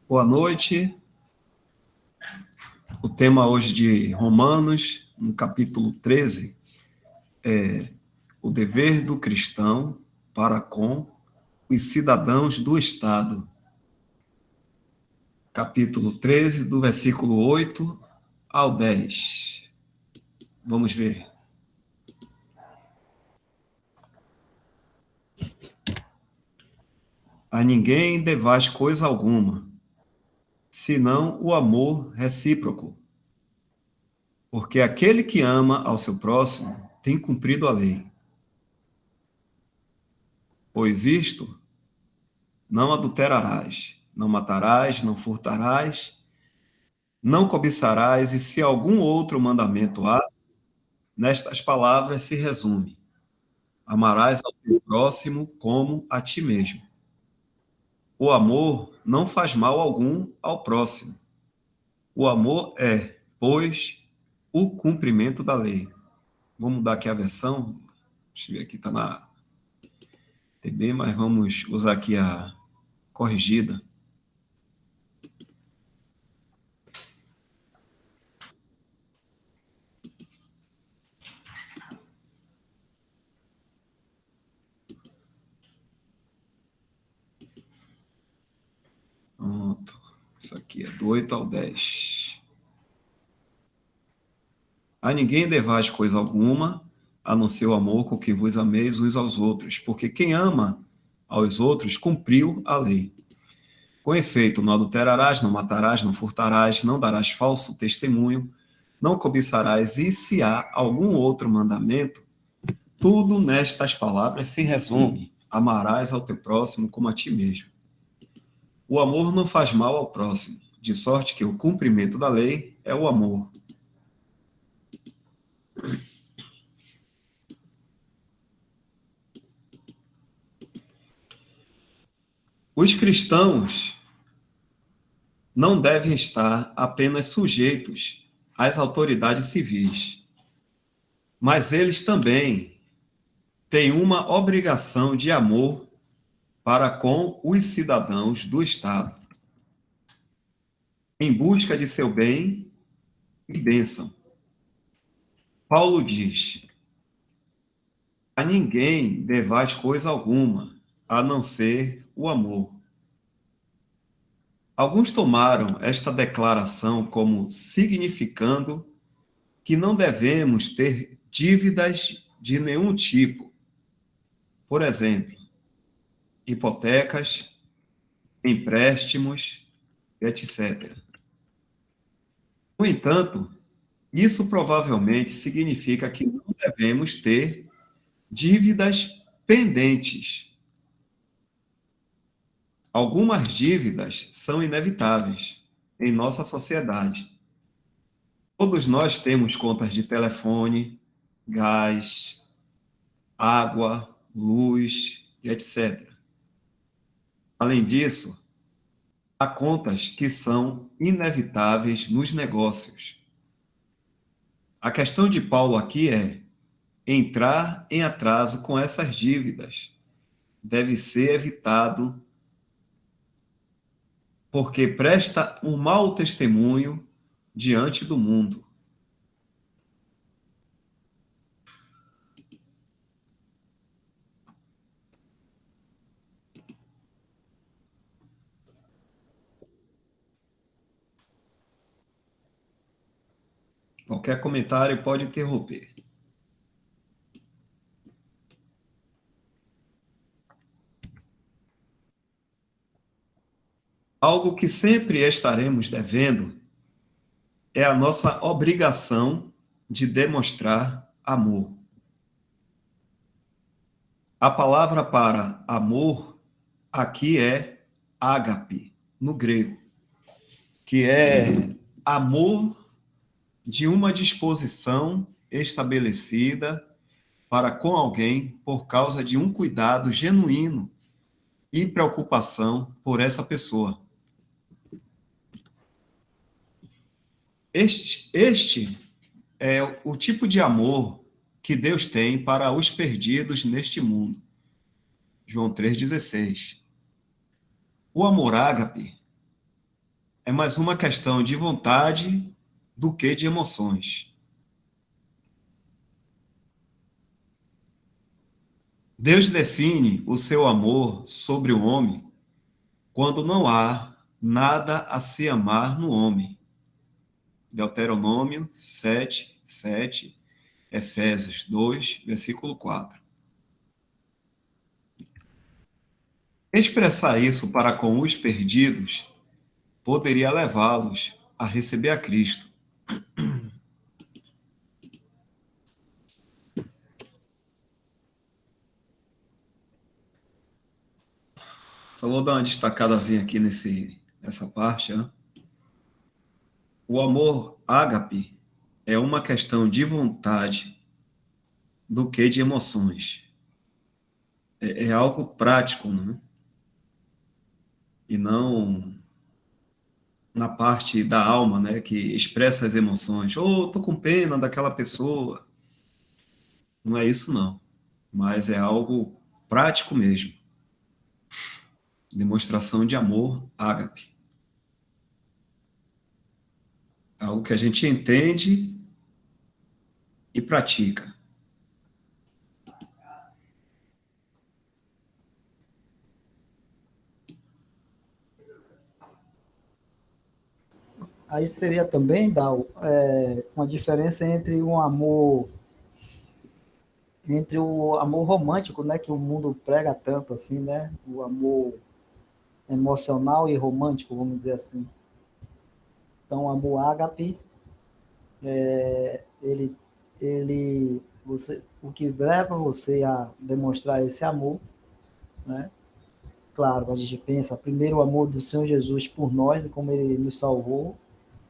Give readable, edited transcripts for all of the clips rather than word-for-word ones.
Boa noite. O tema hoje de Romanos, no capítulo 13, é o dever do cristão para com os cidadãos do Estado. Capítulo 13, do versículo 8 ao 10. Vamos ver. A ninguém devais coisa alguma, senão o amor recíproco. Porque aquele que ama ao seu próximo tem cumprido a lei. Pois isto, não adulterarás, não matarás, não furtarás, não cobiçarás, e se algum outro mandamento há, nestas palavras se resume: amarás ao teu próximo como a ti mesmo. O amor não faz mal algum ao próximo. O amor é, pois, o cumprimento da lei. Vamos mudar aqui a versão. Deixa eu ver aqui, está na TB, mas vamos usar aqui a corrigida. Pronto. Isso aqui é do 8 ao 10. A ninguém devais coisa alguma, a não ser o amor com que vos ameis uns aos outros, porque quem ama aos outros cumpriu a lei. Com efeito, não adulterarás, não matarás, não furtarás, não darás falso testemunho, não cobiçarás, e se há algum outro mandamento, tudo nestas palavras se resume: amarás ao teu próximo como a ti mesmo. O amor não faz mal ao próximo, de sorte que o cumprimento da lei é o amor. Os cristãos não devem estar apenas sujeitos às autoridades civis, mas eles também têm uma obrigação de amor para com os cidadãos do Estado, em busca de seu bem e bênção. Paulo diz: a ninguém devais coisa alguma, a não ser o amor. Alguns tomaram esta declaração como significando que não devemos ter dívidas de nenhum tipo. Por exemplo, hipotecas, empréstimos, etc. No entanto, isso provavelmente significa que não devemos ter dívidas pendentes. Algumas dívidas são inevitáveis em nossa sociedade. Todos nós temos contas de telefone, gás, água, luz, e etc. Além disso, há contas que são inevitáveis nos negócios. A questão de Paulo aqui é entrar em atraso com essas dívidas. Deve ser evitado porque presta um mau testemunho diante do mundo. Qualquer comentário pode interromper. Algo que sempre estaremos devendo é a nossa obrigação de demonstrar amor. A palavra para amor aqui é ágape, no grego, que é amor de uma disposição estabelecida para com alguém por causa de um cuidado genuíno e preocupação por essa pessoa. Este é o tipo de amor que Deus tem para os perdidos neste mundo. João 3,16. O amor ágape é mais uma questão de vontade do que de emoções. Deus define o seu amor sobre o homem quando não há nada a se amar no homem. Deuteronômio 7, 7, Efésios 2, versículo 4. Expressar isso para com os perdidos poderia levá-los a receber a Cristo. Só vou dar uma destacadazinha aqui nessa parte. Né? O amor ágape é uma questão de vontade do que de emoções. É algo prático, né? E não na parte da alma, né, que expressa as emoções. Oh, tô com pena daquela pessoa. Não é isso, não. Mas é algo prático mesmo. Demonstração de amor ágape. Algo que a gente entende e pratica. Aí seria também, Dal, uma diferença entre o amor romântico, né, que o mundo prega tanto assim, né, o amor emocional e romântico, vamos dizer assim. Então, o amor ágape, ele, o que leva você a demonstrar esse amor, né? Claro, a gente pensa primeiro o amor do Senhor Jesus por nós e como ele nos salvou,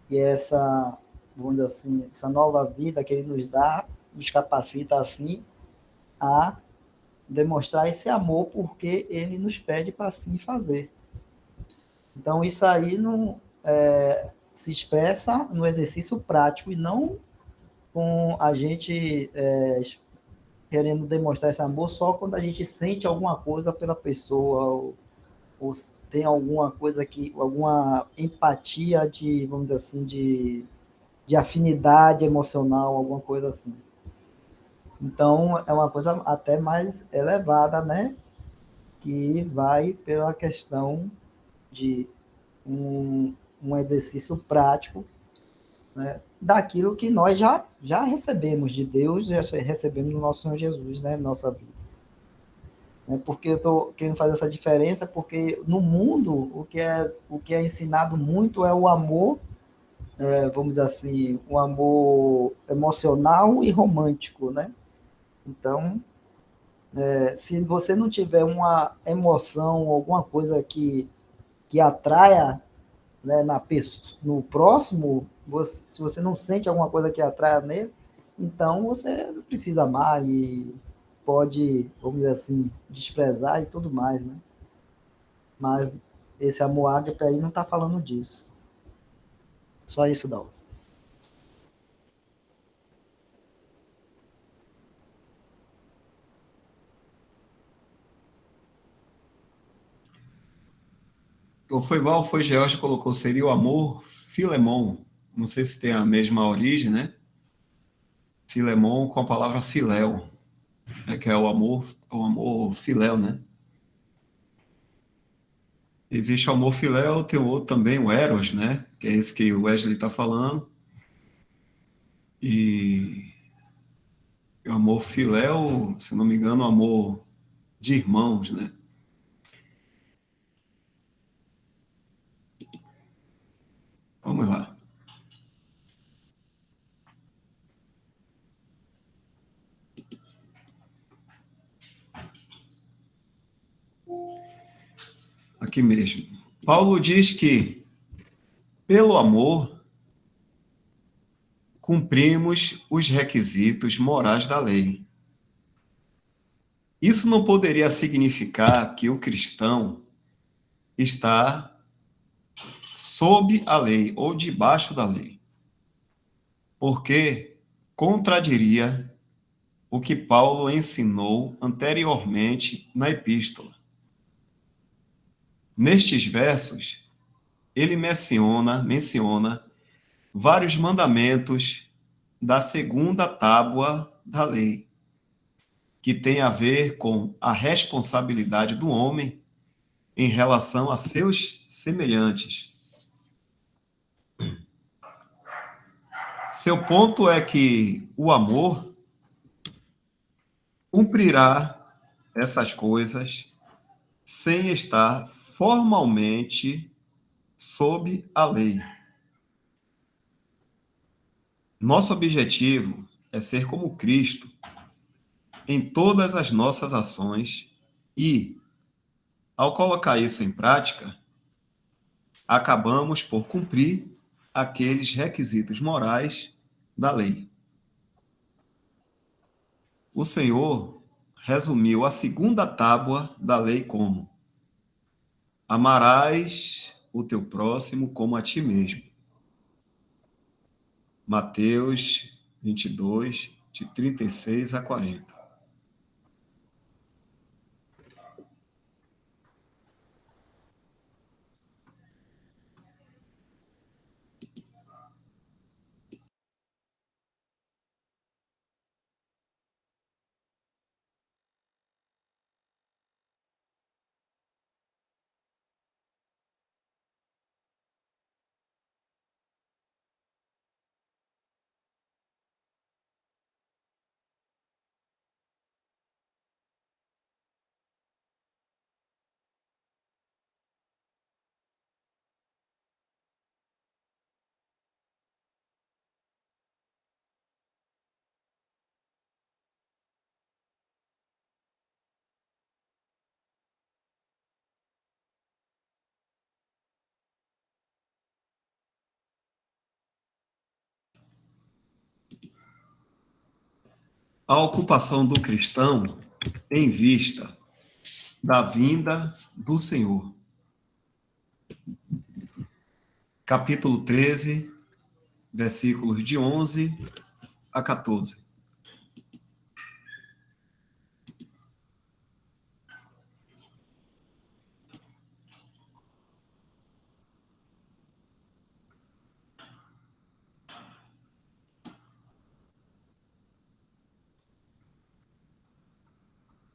e essa, vamos dizer assim, essa nova vida que ele nos dá, nos capacita assim a demonstrar esse amor porque ele nos pede para assim fazer. Então, isso aí não se expressa no exercício prático e não com a gente querendo demonstrar esse amor só quando a gente sente alguma coisa pela pessoa ou tem alguma coisa que, alguma empatia de, vamos dizer assim, de afinidade emocional, alguma coisa assim. Então, é uma coisa até mais elevada, né? Que vai pela questão de um exercício prático, né? Daquilo que nós já recebemos de Deus, já recebemos do nosso Senhor Jesus, né? Nossa vida. Porque eu estou querendo fazer essa diferença, porque no mundo o que é ensinado muito é o amor, vamos dizer assim, o amor emocional e romântico, né? Então, se você não tiver uma emoção, alguma coisa que atraia, né, no próximo, se você não sente alguma coisa que atraia nele, então você não precisa amar e pode, vamos dizer assim, desprezar e tudo mais, né? Mas esse amor ágape aí não está falando disso. Só isso, Dal. Ou foi Val, foi George colocou, seria o amor filemon. Não sei se tem a mesma origem, né? Filemon com a palavra filéu, né? Que é o amor filéu, né? Existe o amor filéu, tem o outro também, o eros, né? Que é esse que o Wesley está falando. E o amor filéu, se não me engano, o amor de irmãos, né? Vamos lá. Aqui mesmo. Paulo diz que, pelo amor, cumprimos os requisitos morais da lei. Isso não poderia significar que o cristão está sob a lei ou debaixo da lei, porque contradiria o que Paulo ensinou anteriormente na epístola. Nestes versos, ele menciona vários mandamentos da segunda tábua da lei, que tem a ver com a responsabilidade do homem em relação a seus semelhantes. Seu ponto é que o amor cumprirá essas coisas sem estar formalmente sob a lei. Nosso objetivo é ser como Cristo em todas as nossas ações e, ao colocar isso em prática, acabamos por cumprir aqueles requisitos morais da lei. O Senhor resumiu a segunda tábua da lei como: amarás o teu próximo como a ti mesmo. Mateus 22, de 36 a 40. A ocupação do cristão em vista da vinda do Senhor. Capítulo 13, versículos de 11 a 14.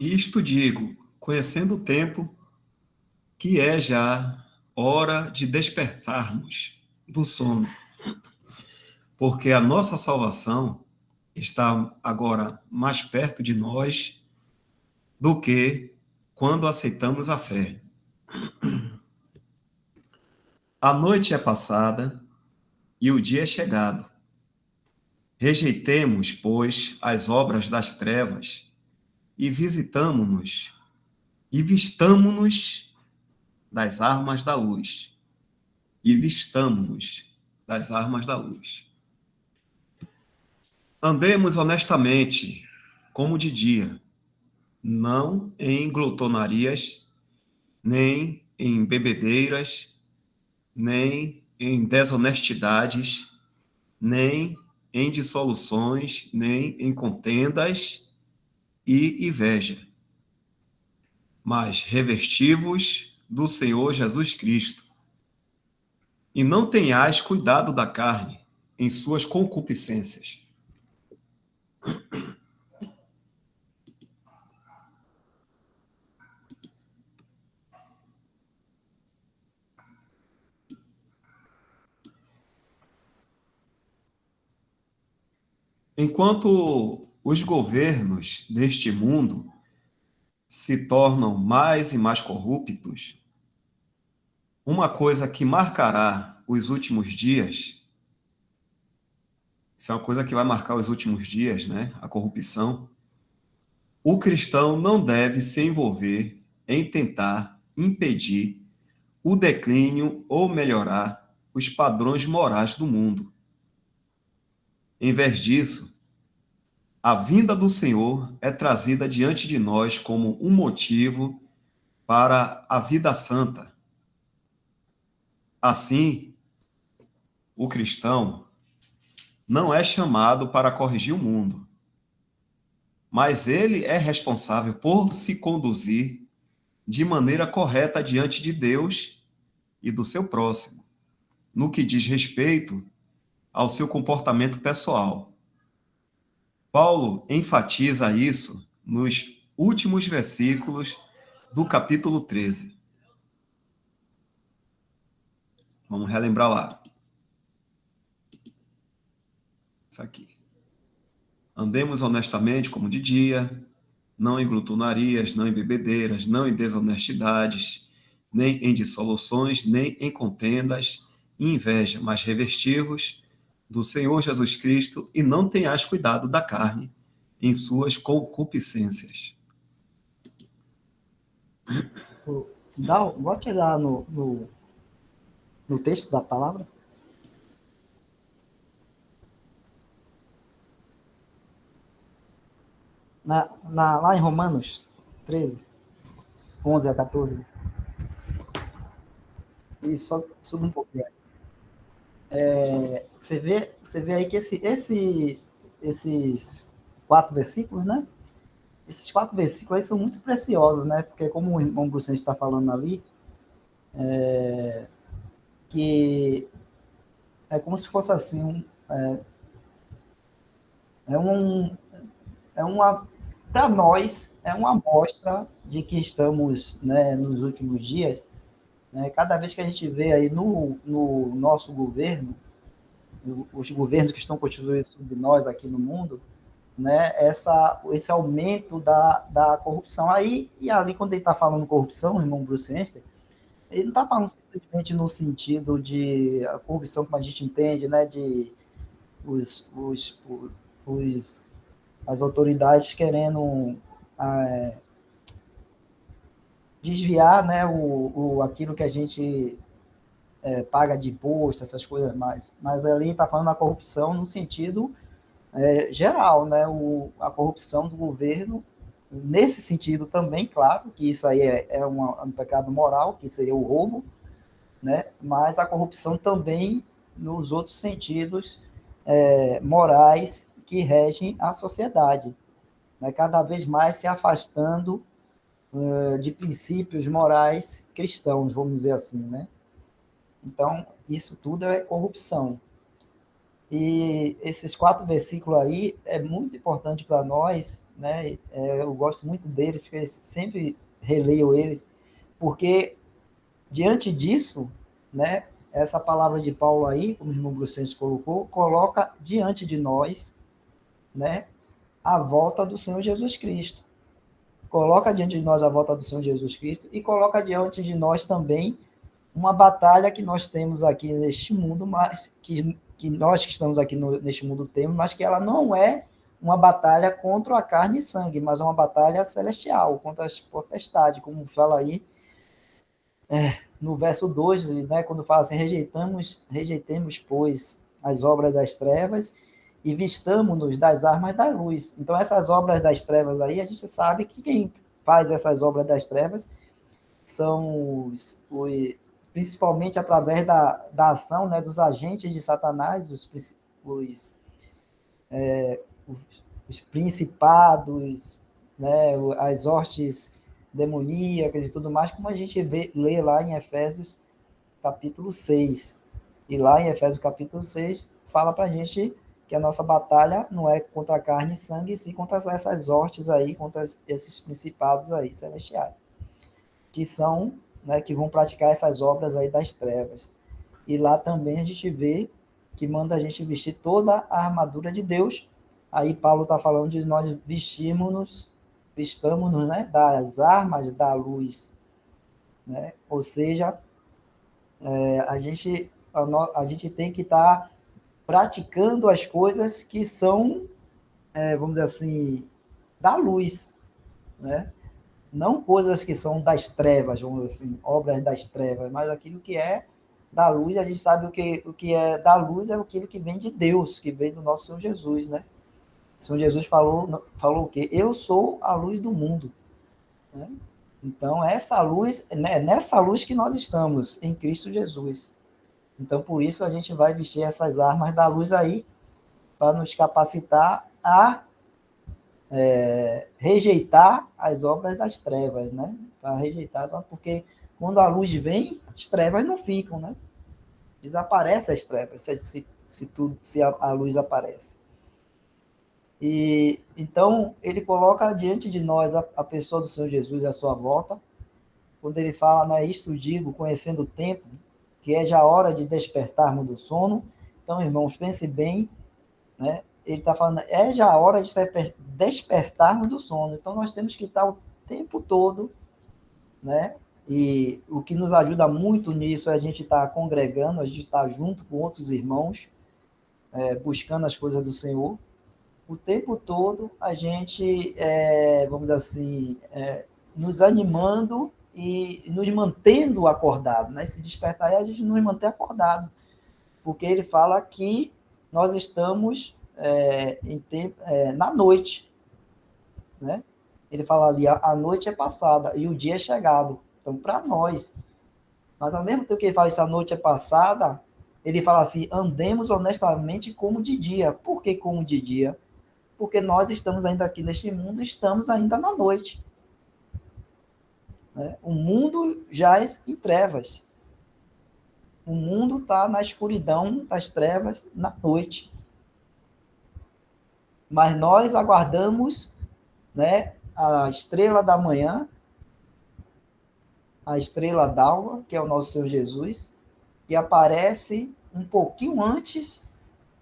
Isto digo, conhecendo o tempo, que é já hora de despertarmos do sono, porque a nossa salvação está agora mais perto de nós do que quando aceitamos a fé. A noite é passada e o dia é chegado. Rejeitemos, pois, as obras das trevas e visitamo-nos e vistamo-nos das armas da luz. E vistamo-nos das armas da luz. Andemos honestamente, como de dia, não em glotonarias, nem em bebedeiras, nem em desonestidades, nem em dissoluções, nem em contendas e inveja, mas revesti-vos do Senhor Jesus Cristo. E não tenhais cuidado da carne em suas concupiscências. Enquanto os governos deste mundo se tornam mais e mais corruptos, uma coisa que marcará os últimos dias, isso é uma coisa que vai marcar os últimos dias, né? A corrupção. O cristão não deve se envolver em tentar impedir o declínio ou melhorar os padrões morais do mundo. Em vez disso, a vinda do Senhor é trazida diante de nós como um motivo para a vida santa. Assim, o cristão não é chamado para corrigir o mundo, mas ele é responsável por se conduzir de maneira correta diante de Deus e do seu próximo. no que diz respeito ao seu comportamento pessoal. Paulo enfatiza isso nos últimos versículos do capítulo 13. Vamos relembrar lá. Isso aqui. Andemos honestamente como de dia, não em glutonarias, não em bebedeiras, não em desonestidades, nem em dissoluções, nem em contendas e inveja, mas revestir-vos do Senhor Jesus Cristo e não tenhais cuidado da carne em suas concupiscências. Volte lá no texto da palavra. Lá em Romanos 13, 11 a 14. Isso, só suba um pouquinho. Você vê aí que esses 4 versículos, né? Esses 4 versículos aí são muito preciosos, né? Porque como o irmão Bruce está falando ali, que é como se fosse assim, é um, para nós, é uma amostra de que estamos, né, nos últimos dias, né? Cada vez que a gente vê aí no nosso governo, os governos que estão constituídos sobre nós aqui no mundo, né, esse aumento da corrupção. Aí, e ali, quando ele está falando corrupção, o irmão Bruce Einstein, ele não está falando simplesmente no sentido de a corrupção como a gente entende, né, de os, os, os, as autoridades querendo desviar, né, aquilo que a gente paga de imposto, essas coisas mais. Mas ali está falando da corrupção no sentido geral, né, a corrupção do governo, nesse sentido também, claro, que isso aí é um pecado moral, que seria o roubo, né, mas a corrupção também nos outros sentidos morais que regem a sociedade, né, cada vez mais se afastando de princípios morais cristãos, vamos dizer assim, né? Então, isso tudo é corrupção. E esses 4 versículos aí é muito importante para nós, né? Eu gosto muito deles, porque sempre releio eles, porque diante disso, né? Essa palavra de Paulo aí, como o irmão Brucense colocou, coloca diante de nós, né? A volta do Senhor Jesus Cristo. Coloca diante de nós a volta do Senhor Jesus Cristo e coloca diante de nós também uma batalha que nós temos aqui neste mundo, mas que nós que estamos aqui neste mundo temos, mas que ela não é uma batalha contra a carne e sangue, mas é uma batalha celestial, contra as potestades, como fala aí no verso 2, né, quando fala assim, rejeitemos, pois, as obras das trevas e vistamo-nos das armas da luz. Então, essas obras das trevas aí, a gente sabe que quem faz essas obras das trevas são principalmente através da ação, né, dos agentes de Satanás, os, os principados, né, as hostes demoníacas e tudo mais, como a gente lê lá em Efésios capítulo 6. E lá em Efésios capítulo 6 fala para a gente que a nossa batalha não é contra a carne e sangue, sim contra essas hostes aí, contra esses principados aí celestiais, que são, né, que vão praticar essas obras aí das trevas. E lá também a gente vê que manda a gente vestir toda a armadura de Deus. Aí Paulo está falando de nós vistamos-nos, né, das armas da luz, né? Ou seja, a gente tem que estar praticando as coisas que são, vamos dizer assim, da luz, né? Não coisas que são das trevas, vamos dizer assim, obras das trevas, mas aquilo que é da luz. A gente sabe o que é da luz é aquilo que vem de Deus, que vem do nosso Senhor Jesus, né? O Senhor Jesus falou o quê? Eu sou a luz do mundo, né? Então, essa luz, né, nessa luz que nós estamos, em Cristo Jesus. Então, por isso, a gente vai vestir essas armas da luz aí, para nos capacitar a rejeitar as obras das trevas, né? Para rejeitar, porque quando a luz vem, as trevas não ficam, né? desaparece as trevas, se a luz aparece. E então ele coloca diante de nós a pessoa do Senhor Jesus à sua volta, quando ele fala, né, isto digo, conhecendo o tempo, que é já hora de despertarmos do sono. Então, irmãos, pense bem, né? Ele está falando, é já hora de despertarmos do sono. Então, nós temos que estar o tempo todo, né? E o que nos ajuda muito nisso é a gente estar congregando, a gente estar junto com outros irmãos, buscando as coisas do Senhor. O tempo todo a gente, vamos dizer assim, nos animando e nos mantendo acordado, né? Se despertar, a gente nos mantém acordado, porque ele fala que nós estamos na noite, né? Ele fala ali, a noite é passada e o dia é chegado. Então, para nós, mas ao mesmo tempo que ele fala isso, a noite é passada, ele fala assim, andemos honestamente como de dia. Por que como de dia? Porque nós estamos ainda aqui neste mundo, estamos ainda na noite. Né? O mundo jaz em trevas. O mundo está na escuridão das trevas na noite. Mas nós aguardamos, né, a estrela da manhã, a estrela d'alva, que é o nosso Senhor Jesus, que aparece um pouquinho antes,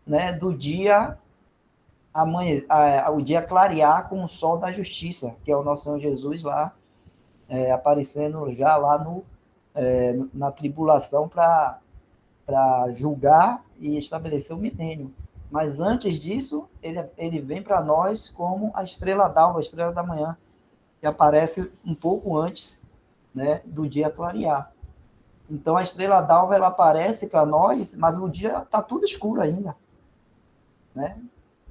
né, do dia o dia clarear com o sol da justiça, que é o nosso Senhor Jesus lá, aparecendo já lá na tribulação para julgar e estabelecer o milênio. Mas antes disso, ele vem para nós como a estrela d'alva, a estrela da manhã, que aparece um pouco antes, né, do dia clarear. Então, a estrela d'alva ela aparece para nós, mas o dia está tudo escuro ainda. Né?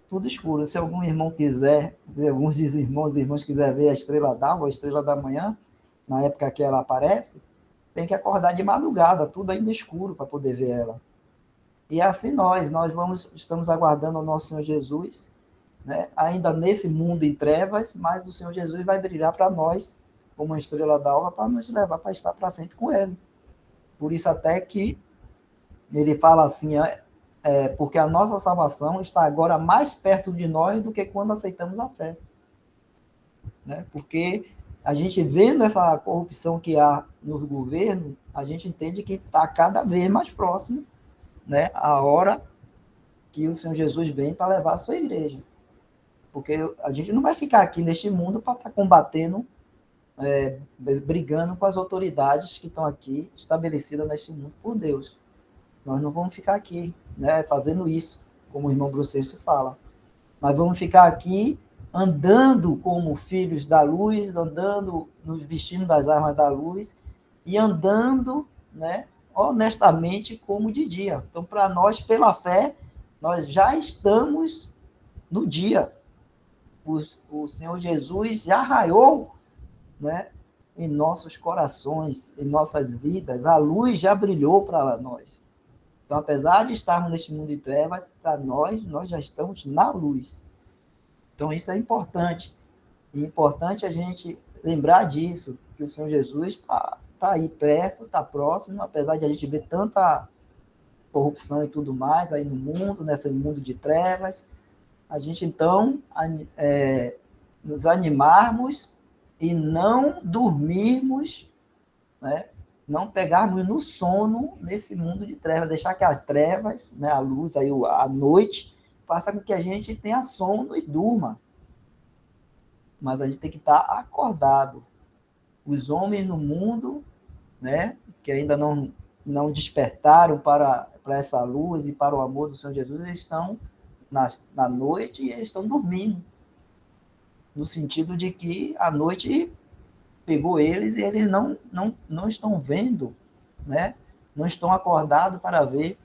Tudo escuro. Se algum irmão quiser, se alguns irmãos quiserem ver a estrela d'alva, a estrela da manhã, na época que ela aparece, tem que acordar de madrugada, tudo ainda escuro para poder ver ela. E assim estamos aguardando o nosso Senhor Jesus, né? Ainda nesse mundo em trevas, mas o Senhor Jesus vai brilhar para nós como uma estrela d'alva para nos levar para estar para sempre com Ele. Por isso até que ele fala assim, porque a nossa salvação está agora mais perto de nós do que quando aceitamos a fé. Né? Porque a gente vendo essa corrupção que há no governo, a gente entende que está cada vez mais próximo, né, a hora que o Senhor Jesus vem para levar a sua igreja. Porque a gente não vai ficar aqui neste mundo para estar combatendo, brigando com as autoridades que estão aqui estabelecidas neste mundo por Deus. Nós não vamos ficar aqui, né, fazendo isso, como o irmão Bruceiro fala. Mas vamos ficar aqui andando como filhos da luz, andando, nos vestindo das armas da luz e andando, né, honestamente como de dia. Então, para nós, pela fé, nós já estamos no dia. O Senhor Jesus já raiou, né, em nossos corações, em nossas vidas. A luz já brilhou para nós. Então, apesar de estarmos neste mundo de trevas, para nós já estamos na luz. Então, isso é importante. E é importante a gente lembrar disso, que o Senhor Jesus está aí perto, está próximo, apesar de a gente ver tanta corrupção e tudo mais aí no mundo, nesse mundo de trevas. A gente, então, nos animarmos e não dormirmos, né? Não pegarmos no sono nesse mundo de trevas, deixar que as trevas, né, a luz, aí, a noite, faça com que a gente tenha sono e durma. Mas a gente tem que estar acordado. Os homens no mundo, né, que ainda não despertaram para essa luz e para o amor do Senhor Jesus, eles estão na noite e eles estão dormindo. No sentido de que a noite pegou eles e eles não estão vendo, né? Não estão acordados para ver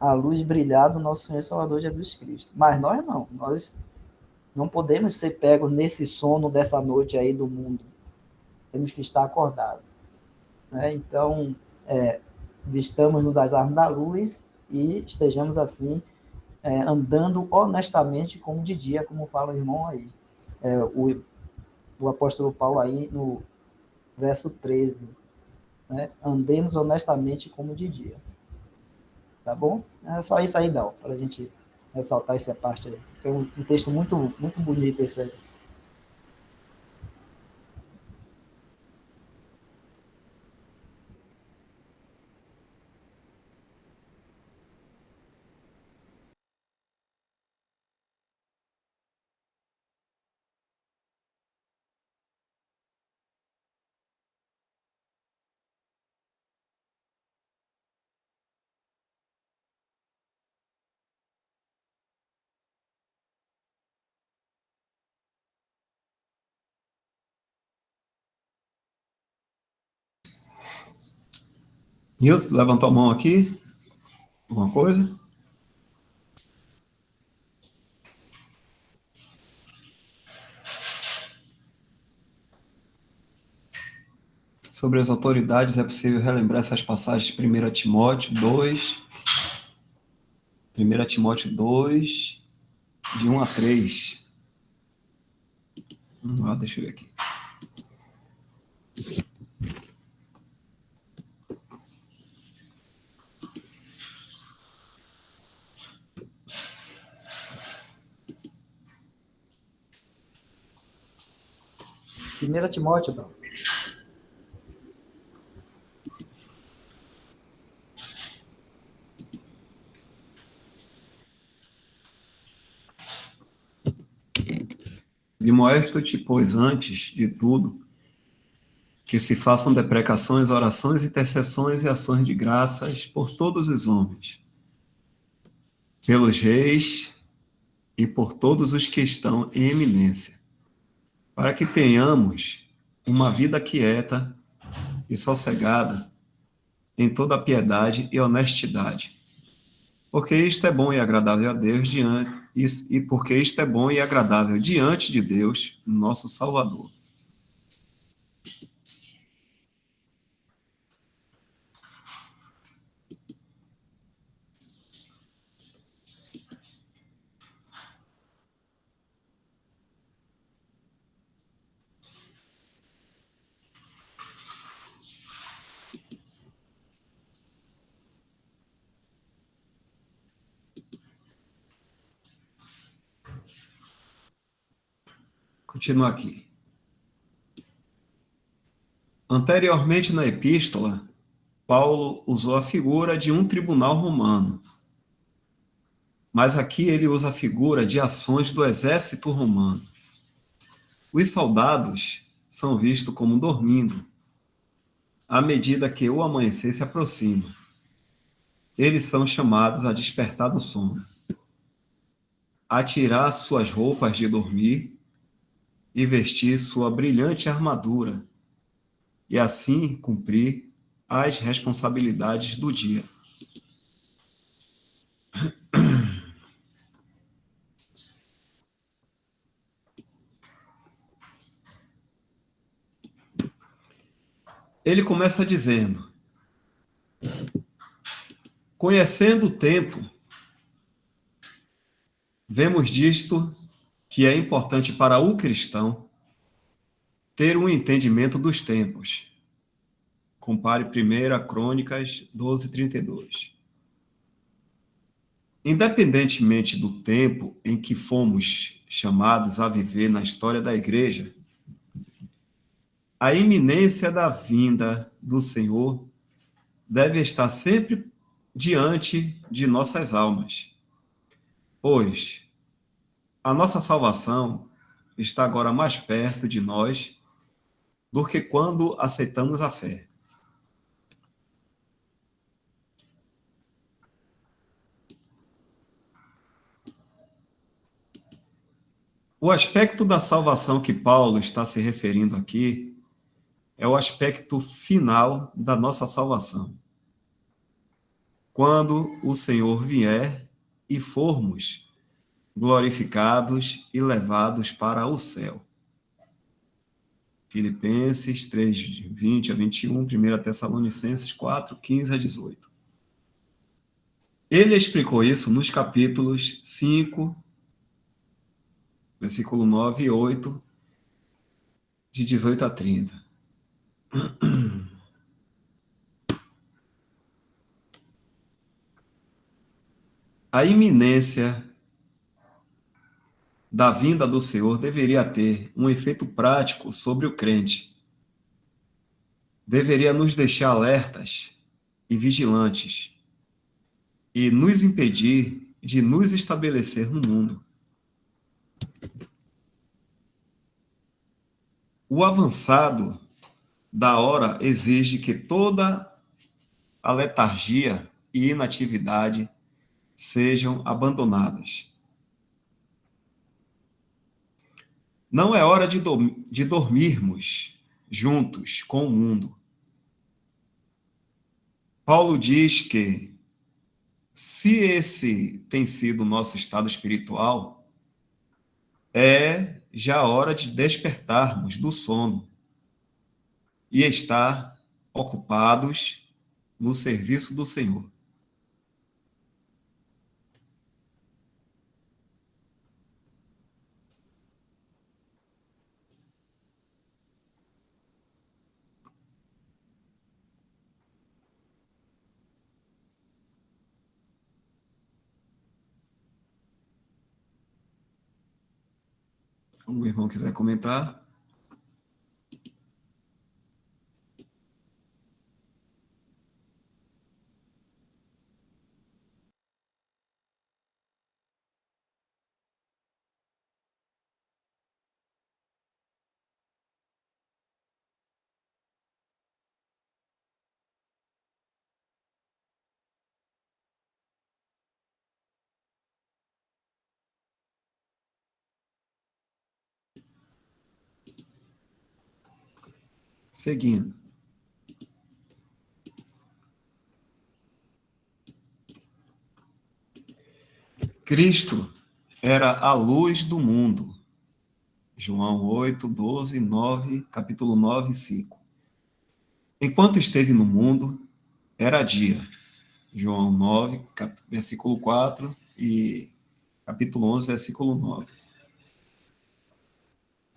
a luz brilhar do nosso Senhor e Salvador Jesus Cristo. Mas nós não podemos ser pegos nesse sono dessa noite aí do mundo. Temos que estar acordados. Né? Então, vistamos-nos das armas da luz e estejamos assim, andando honestamente como de dia, como fala o irmão aí. O apóstolo Paulo aí no verso 13, né? Andemos honestamente como de dia. tá bom? É só isso aí, Dal, para a gente ressaltar essa parte aí. É um texto muito, muito bonito esse aí. Nilton, levantou a mão aqui. Alguma coisa? Sobre as autoridades, é possível relembrar essas passagens de 1 Timóteo 2, 1 Timóteo 2, de 1 a 3. Vamos lá, deixa eu ver aqui. Primeira Timóteo, Dal. Admoesto-te, pois, antes de tudo, que se façam deprecações, orações, intercessões e ações de graças por todos os homens, pelos reis e por todos os que estão em eminência, para que tenhamos uma vida quieta e sossegada em toda piedade e honestidade. Porque isto é bom e agradável a Deus e porque isto é bom e agradável diante de Deus, nosso Salvador. Continua aqui. Anteriormente na epístola, Paulo usou a figura de um tribunal romano, mas aqui ele usa a figura de ações do exército romano. Os soldados são vistos como dormindo, à medida que o amanhecer se aproxima. Eles são chamados a despertar do sono, a tirar suas roupas de dormir e vestir sua brilhante armadura, e assim cumprir as responsabilidades do dia. Ele começa dizendo: conhecendo o tempo, vemos disto que é importante para o cristão ter um entendimento dos tempos. Compare 1 Crônicas 12:32. Independentemente do tempo em que fomos chamados a viver na história da igreja, a iminência da vinda do Senhor deve estar sempre diante de nossas almas, pois a nossa salvação está agora mais perto de nós do que quando aceitamos a fé. O aspecto da salvação que Paulo está se referindo aqui é o aspecto final da nossa salvação. Quando o Senhor vier e formos glorificados e levados para o céu. Filipenses 3:20 a 21, 1 Tessalonicenses 4:15 a 18. Ele explicou isso nos capítulos 5, versículo 9 e 8, de 18 a 30. A iminência da vinda do Senhor deveria ter um efeito prático sobre o crente. Deveria nos deixar alertas e vigilantes e nos impedir de nos estabelecer no mundo. O avançado da hora exige que toda a letargia e inatividade sejam abandonadas. Não é hora de dormirmos juntos com o mundo. Paulo diz que, se esse tem sido o nosso estado espiritual, é já hora de despertarmos do sono e estar ocupados no serviço do Senhor. Se o irmão quiser comentar. Seguindo. Cristo era a luz do mundo. João 8, 12, 9, capítulo 9, 5. Enquanto esteve no mundo, era dia. João 9, versículo 4 e capítulo 11, versículo 9.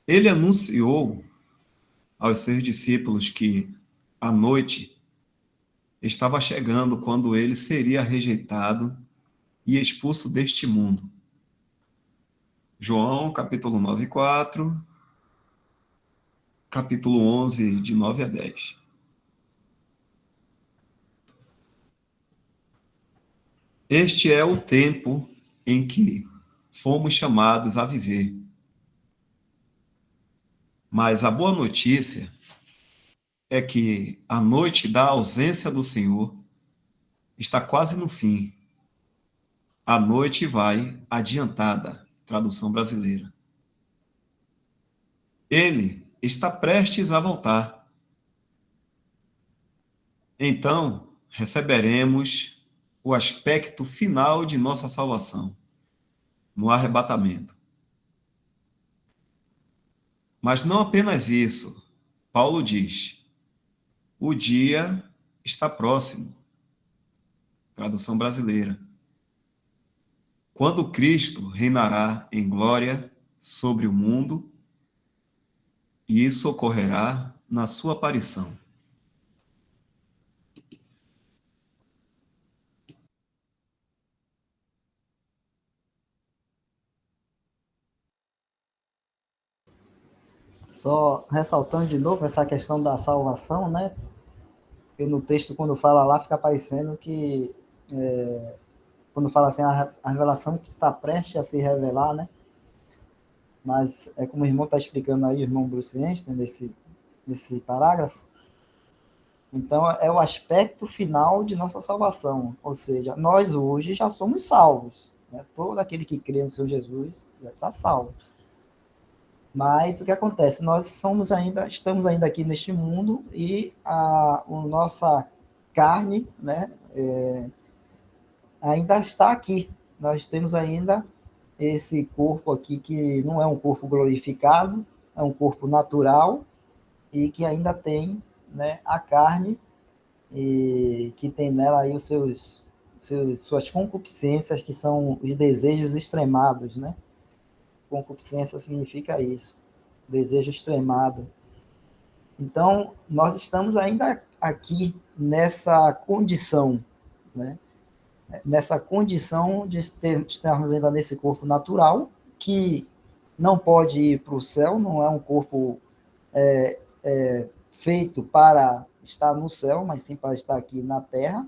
Ele anunciou aos seus discípulos que a noite estava chegando quando ele seria rejeitado e expulso deste mundo. João, capítulo 9, 4, capítulo 11, de 9 a 10. Este é o tempo em que fomos chamados a viver. Mas a boa notícia é que a noite da ausência do Senhor está quase no fim. A noite vai adiantada, tradução brasileira. Ele está prestes a voltar. Então, receberemos o aspecto final de nossa salvação, no arrebatamento. Mas não apenas isso. Paulo diz: o dia está próximo. Tradução brasileira. Quando Cristo reinará em glória sobre o mundo, e isso ocorrerá na sua aparição. Só ressaltando de novo essa questão da salvação, né? Porque no texto, quando fala lá, fica parecendo que, quando fala assim, a revelação que está prestes a se revelar, né? Mas é como o irmão está explicando aí, o irmão Bruce Einstein, nesse parágrafo. Então, é o aspecto final de nossa salvação. Ou seja, nós hoje já somos salvos. Né? Todo aquele que crê no Senhor Jesus já está salvo. Mas o que acontece? Nós estamos ainda aqui neste mundo e a nossa carne, né, ainda está aqui. Nós temos ainda esse corpo aqui que não é um corpo glorificado, é um corpo natural e que ainda tem, né, a carne e que tem nela aí suas concupiscências, que são os desejos extremados, né? Concupiscência significa isso, desejo extremado. Então, nós estamos ainda aqui nessa condição, né? nessa condição de estarmos ainda nesse corpo natural, que não pode ir para o céu, não é um corpo feito para estar no céu, mas sim para estar aqui na terra,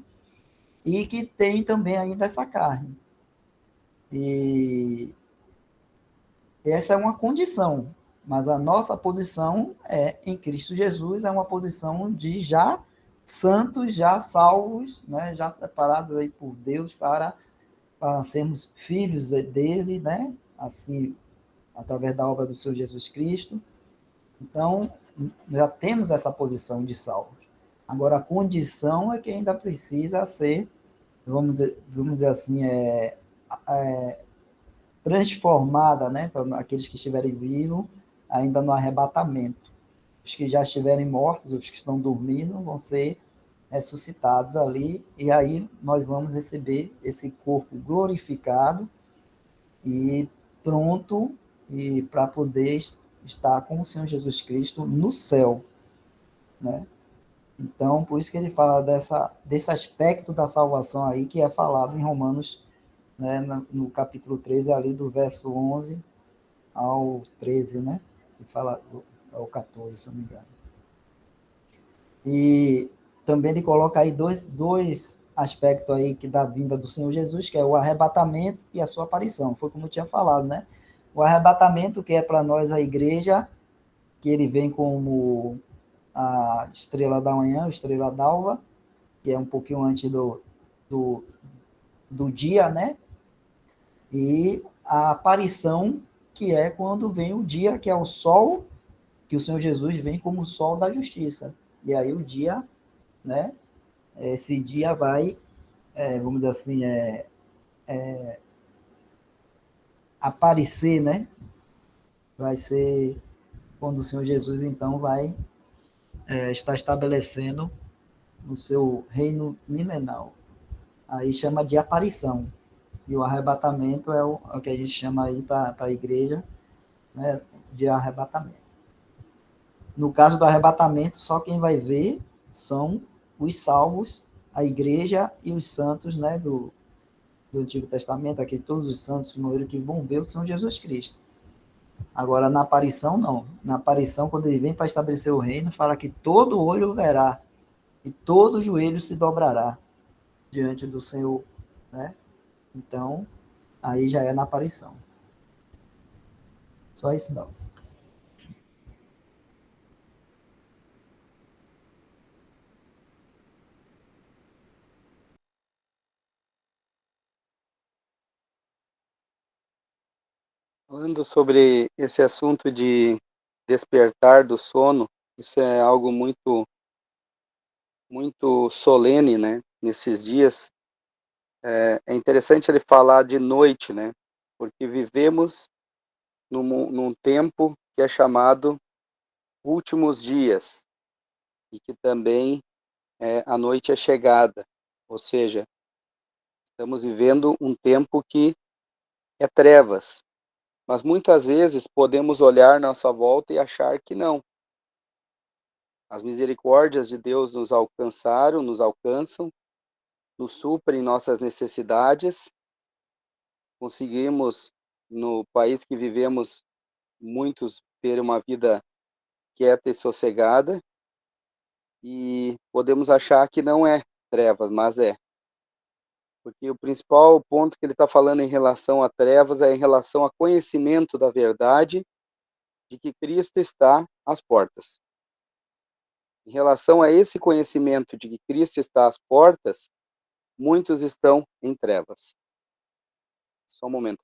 e que tem também ainda essa carne. E essa é uma condição, mas a nossa posição em Cristo Jesus, é uma posição de já santos, já salvos, né, já separados aí por Deus para sermos filhos dele, né, assim, através da obra do Senhor Jesus Cristo. Então, já temos essa posição de salvos. Agora, a condição é que ainda precisa ser, vamos dizer assim, transformada, né, para aqueles que estiverem vivos, ainda no arrebatamento. Os que já estiverem mortos, os que estão dormindo, vão ser ressuscitados ali, e aí nós vamos receber esse corpo glorificado e pronto e para poder estar com o Senhor Jesus Cristo no céu, né? Então, por isso que ele fala desse aspecto da salvação aí, que é falado em Romanos, né, no capítulo 13, ali do verso 11 ao 13, né? Que fala ao 14, se não me engano. E também ele coloca aí dois aspectos aí que da vinda do Senhor Jesus, que é o arrebatamento e a sua aparição. Foi como eu tinha falado, né? O arrebatamento, que é para nós a igreja, que ele vem como a estrela da manhã, a estrela d'alva, que é um pouquinho antes do, do dia, né? E a aparição, que é quando vem o dia, que é o sol, que o Senhor Jesus vem como o sol da justiça. E aí o dia, né? Esse dia vai, vamos dizer assim, aparecer, né? Vai ser quando o Senhor Jesus, então, vai estar estabelecendo o seu reino milenal. Aí chama de aparição. E o arrebatamento é o que a gente chama aí para a igreja, né, de arrebatamento. No caso do arrebatamento, só quem vai ver são os salvos, a igreja e os santos, né, do Antigo Testamento, aqui todos os santos que morreram, que vão ver o Senhor Jesus Cristo. Agora, na aparição, não. Na aparição, quando ele vem para estabelecer o reino, fala que todo olho verá e todo joelho se dobrará diante do Senhor, né? Então, aí já é na aparição. Só isso não. Falando sobre esse assunto de despertar do sono, isso é algo muito solene, né? Nesses dias, é interessante ele falar de noite, né? Porque vivemos num tempo que é chamado últimos dias e que também a noite é chegada, ou seja, estamos vivendo um tempo que é trevas, mas muitas vezes podemos olhar na nossa volta e achar que não. As misericórdias de Deus nos alcançaram, nos alcançam, nos suprem nossas necessidades. Conseguimos, no país que vivemos, muitos ter uma vida quieta e sossegada, e podemos achar que não é trevas, mas é. Porque o principal ponto que ele está falando em relação a trevas é em relação a conhecimento da verdade de que Cristo está às portas. Em relação a esse conhecimento de que Cristo está às portas, muitos estão em trevas. Só um momento.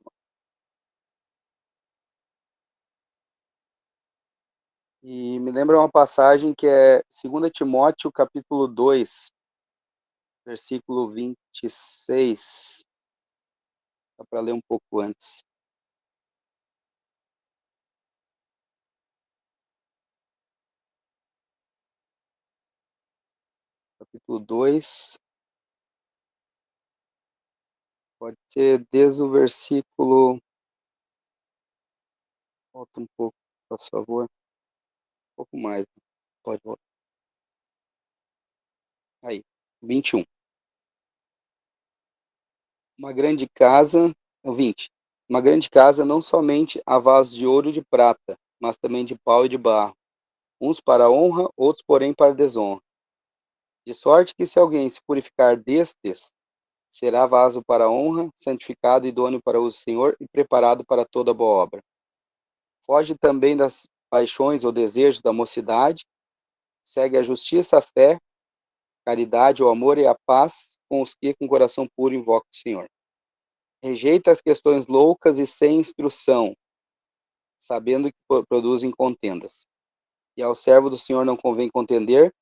E me lembra uma passagem que é 2 Timóteo, capítulo 2, versículo 26. Dá para ler um pouco antes. Capítulo 2, pode ser desde o versículo... Volta um pouco, por favor. Um pouco mais. Pode voltar. Aí, 21. Uma grande casa, 20. Uma grande casa não somente há vasos de ouro e de prata, mas também de pau e de barro, uns para honra, outros, porém, para desonra. De sorte que se alguém se purificar destes, será vaso para honra, santificado e idôneo para o Senhor e preparado para toda boa obra. Foge também das paixões ou desejos da mocidade, segue a justiça, a fé, caridade, o amor e a paz com os que com coração puro invocam o Senhor. Rejeita as questões loucas e sem instrução, sabendo que produzem contendas. E ao servo do Senhor não convém contender,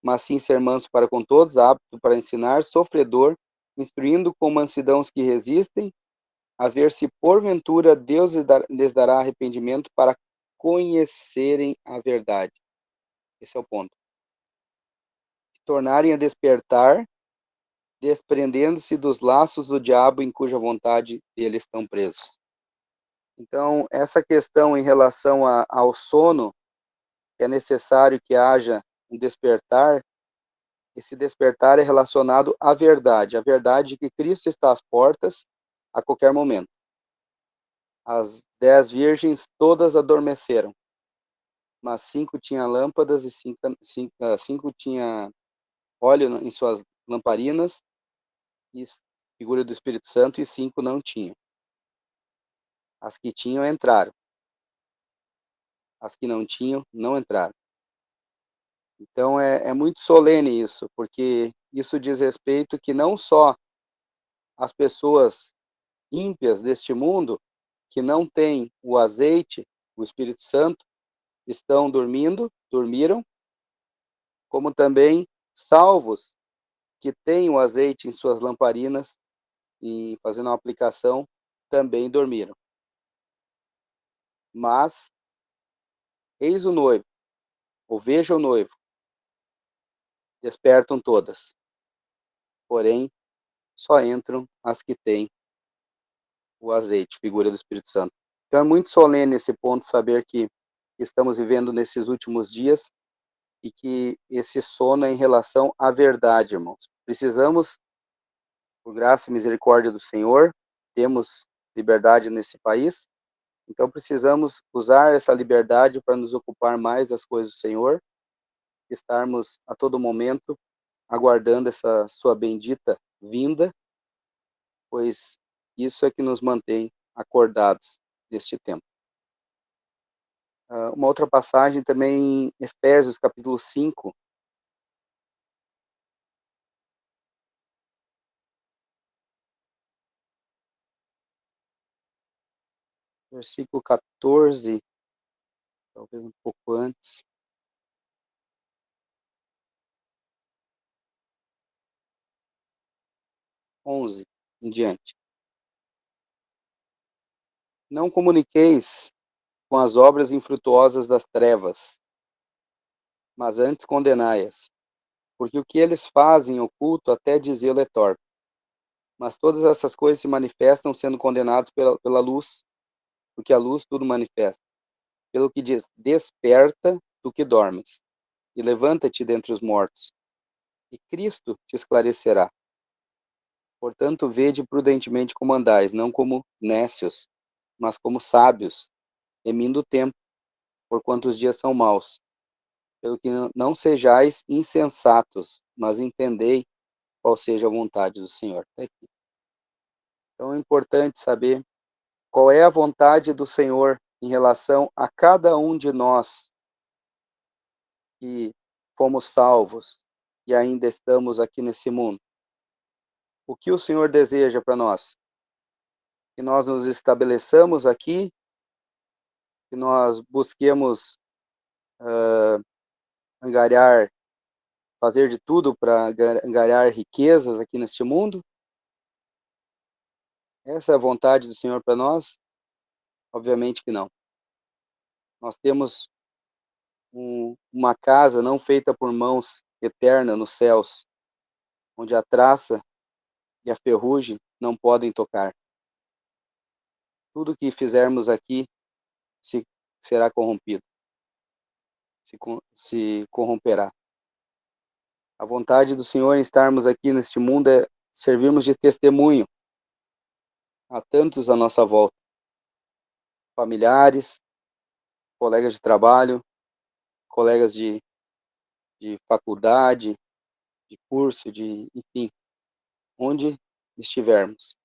mas sim ser manso para com todos, apto para ensinar, sofredor, instruindo com mansidão os que resistem, a ver se porventura Deus lhes dará arrependimento para conhecerem a verdade. Esse é o ponto. Tornarem a despertar, desprendendo-se dos laços do diabo em cuja vontade eles estão presos. Então, essa questão em relação ao sono, que é necessário que haja um despertar, esse despertar é relacionado à verdade, a verdade de que Cristo está às portas a qualquer momento. As 10 virgens todas adormeceram, mas 5 tinham lâmpadas e 5 tinham óleo em suas lamparinas, e figura do Espírito Santo, e 5 não tinham. As que tinham entraram, as que não tinham não entraram. Então é muito solene isso, porque isso diz respeito que não só as pessoas ímpias deste mundo, que não têm o azeite, o Espírito Santo, estão dormiram, como também salvos que têm o azeite em suas lamparinas e fazendo a aplicação, também dormiram. Mas, eis o noivo, ou veja o noivo, despertam todas, porém, só entram as que têm o azeite, figura do Espírito Santo. Então é muito solene esse ponto, saber que estamos vivendo nesses últimos dias e que esse sono é em relação à verdade, irmãos. Precisamos, por graça e misericórdia do Senhor, temos liberdade nesse país, então precisamos usar essa liberdade para nos ocupar mais das coisas do Senhor, estarmos a todo momento aguardando essa sua bendita vinda, pois isso é que nos mantém acordados neste tempo. Uma outra passagem também em Efésios capítulo 5, versículo 14, talvez um pouco antes. (11) em diante. Não comuniqueis com as obras infrutuosas das trevas, mas antes condenai-as, porque o que eles fazem oculto até dizê-lo é torpe. Mas todas essas coisas se manifestam sendo condenados pela luz, porque a luz tudo manifesta. Pelo que diz, desperta tu que dormes, e levanta-te dentre os mortos, e Cristo te esclarecerá. Portanto, vede prudentemente como andais, não como nécios, mas como sábios, remindo o tempo, porquanto os dias são maus. Pelo que não sejais insensatos, mas entendei qual seja a vontade do Senhor. Então é importante saber qual é a vontade do Senhor em relação a cada um de nós que fomos salvos e ainda estamos aqui nesse mundo. O que o Senhor deseja para nós? Que nós nos estabeleçamos aqui, que nós busquemos angariar, fazer de tudo para angariar riquezas aqui neste mundo? Essa é a vontade do Senhor para nós? Obviamente que não. Nós temos uma casa não feita por mãos, eterna nos céus, onde a traça e a ferrugem não podem tocar. Tudo que fizermos aqui será corrompido, se corromperá. A vontade do Senhor em estarmos aqui neste mundo é servirmos de testemunho há tantos à nossa volta, familiares, colegas de trabalho, colegas de faculdade, de curso, enfim, onde estivermos.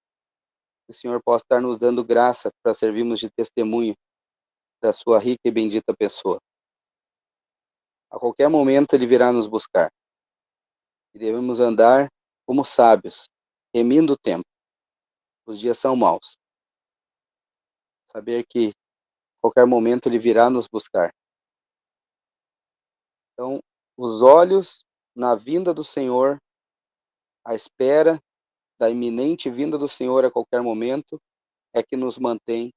Que o Senhor possa estar nos dando graça para servirmos de testemunho da sua rica e bendita pessoa. A qualquer momento Ele virá nos buscar. E devemos andar como sábios, remindo o tempo. Os dias são maus. Saber que a qualquer momento Ele virá nos buscar. Então, os olhos na vinda do Senhor, à espera da iminente vinda do Senhor a qualquer momento, é que nos mantém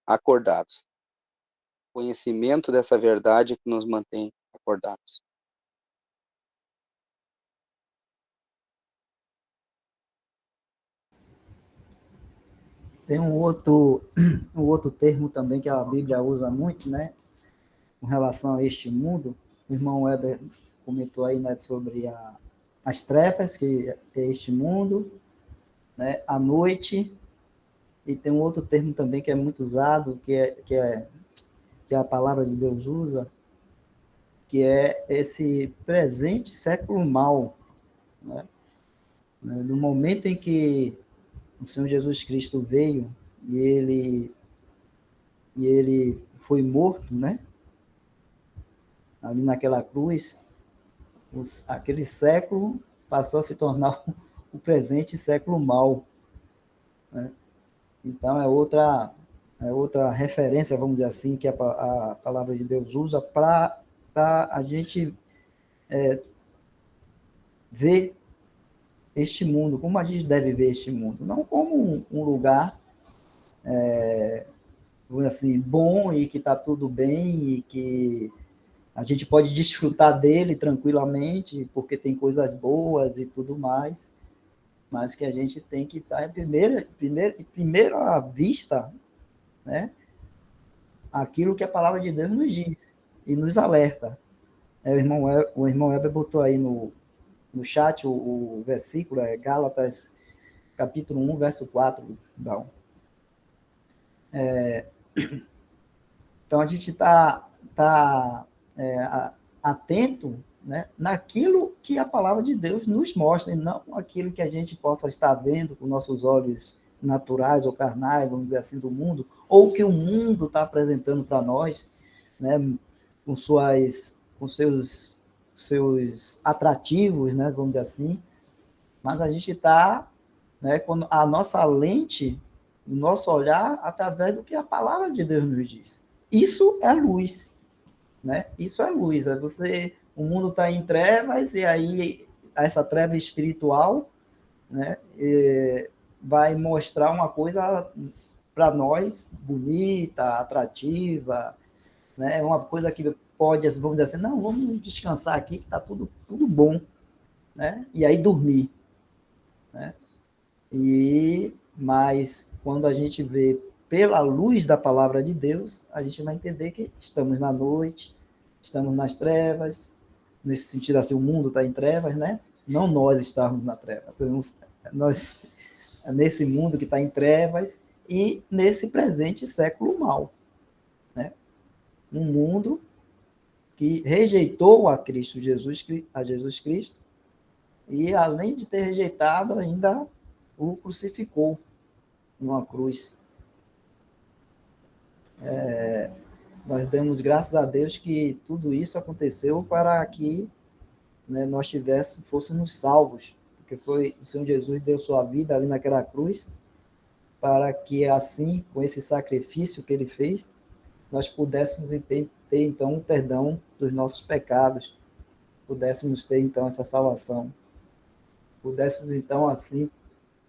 acordados. O conhecimento dessa verdade é que nos mantém acordados. Tem um outro termo também que a Bíblia usa muito, né, com relação a este mundo. O irmão Weber comentou aí, né, sobre as trevas, que é este mundo, né, a noite, e tem um outro termo também que é muito usado, que a palavra de Deus usa, que é esse presente século mal, né? No momento em que o Senhor Jesus Cristo veio e ele foi morto, né? Ali naquela cruz, aquele século passou a se tornar o presente século mal, né? Então é outra referência, vamos dizer assim, que a palavra de Deus usa para a gente ver este mundo, como a gente deve ver este mundo, não como um lugar assim bom e que está tudo bem e que a gente pode desfrutar dele tranquilamente porque tem coisas boas e tudo mais, mas que a gente tem que estar em primeira vista, né, aquilo que a palavra de Deus nos diz e nos alerta. O irmão Weber botou aí no chat o versículo, é Gálatas capítulo 1, verso 4. Então, a gente tá atento, né, naquilo que a palavra de Deus nos mostra, e não aquilo que a gente possa estar vendo com nossos olhos naturais ou carnais, vamos dizer assim, do mundo, ou que o mundo está apresentando para nós, né, com seus atrativos, né, vamos dizer assim, mas a gente está, né, quando a nossa lente, o nosso olhar, através do que a palavra de Deus nos diz. Isso é luz, né? Isso é luz. O mundo está em trevas e aí essa treva espiritual, né, vai mostrar uma coisa para nós bonita, atrativa, né? Uma coisa que pode, vamos dizer assim, não, vamos descansar aqui que está tudo bom, né? E aí dormir, né? Mas quando a gente vê pela luz da palavra de Deus, a gente vai entender que estamos na noite, estamos nas trevas, nesse sentido assim, o mundo está em trevas, né? Não nós estamos na treva, nós nesse mundo que está em trevas e nesse presente século mal, né? Um mundo que rejeitou a Jesus Cristo, e além de ter rejeitado, ainda o crucificou numa cruz. Nós damos graças a Deus que tudo isso aconteceu para que, né, nós fôssemos salvos, porque foi o Senhor Jesus deu sua vida ali naquela cruz, para que assim, com esse sacrifício que ele fez, nós pudéssemos ter então o perdão dos nossos pecados, pudéssemos ter então essa salvação, pudéssemos então assim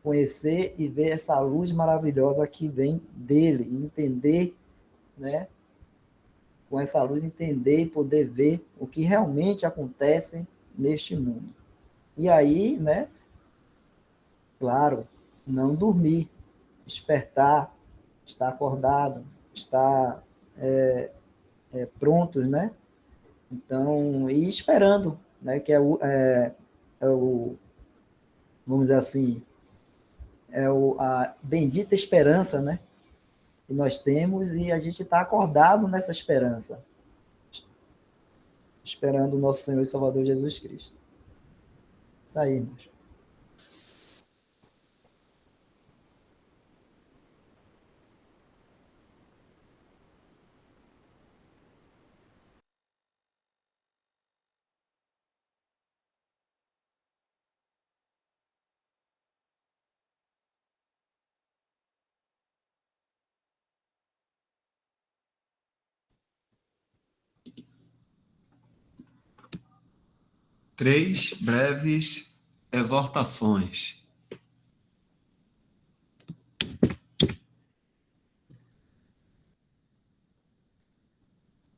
conhecer e ver essa luz maravilhosa que vem dele, e entender, né, com essa luz, entender e poder ver o que realmente acontece neste mundo. E aí, né, claro, não dormir, despertar, estar acordado, estar prontos, né? Então, e esperando, né, que é o, vamos dizer assim, a bendita esperança, né? Que nós temos, e a gente está acordado nessa esperança, esperando o nosso Senhor e Salvador Jesus Cristo. Isso aí, irmãos. Três breves exortações.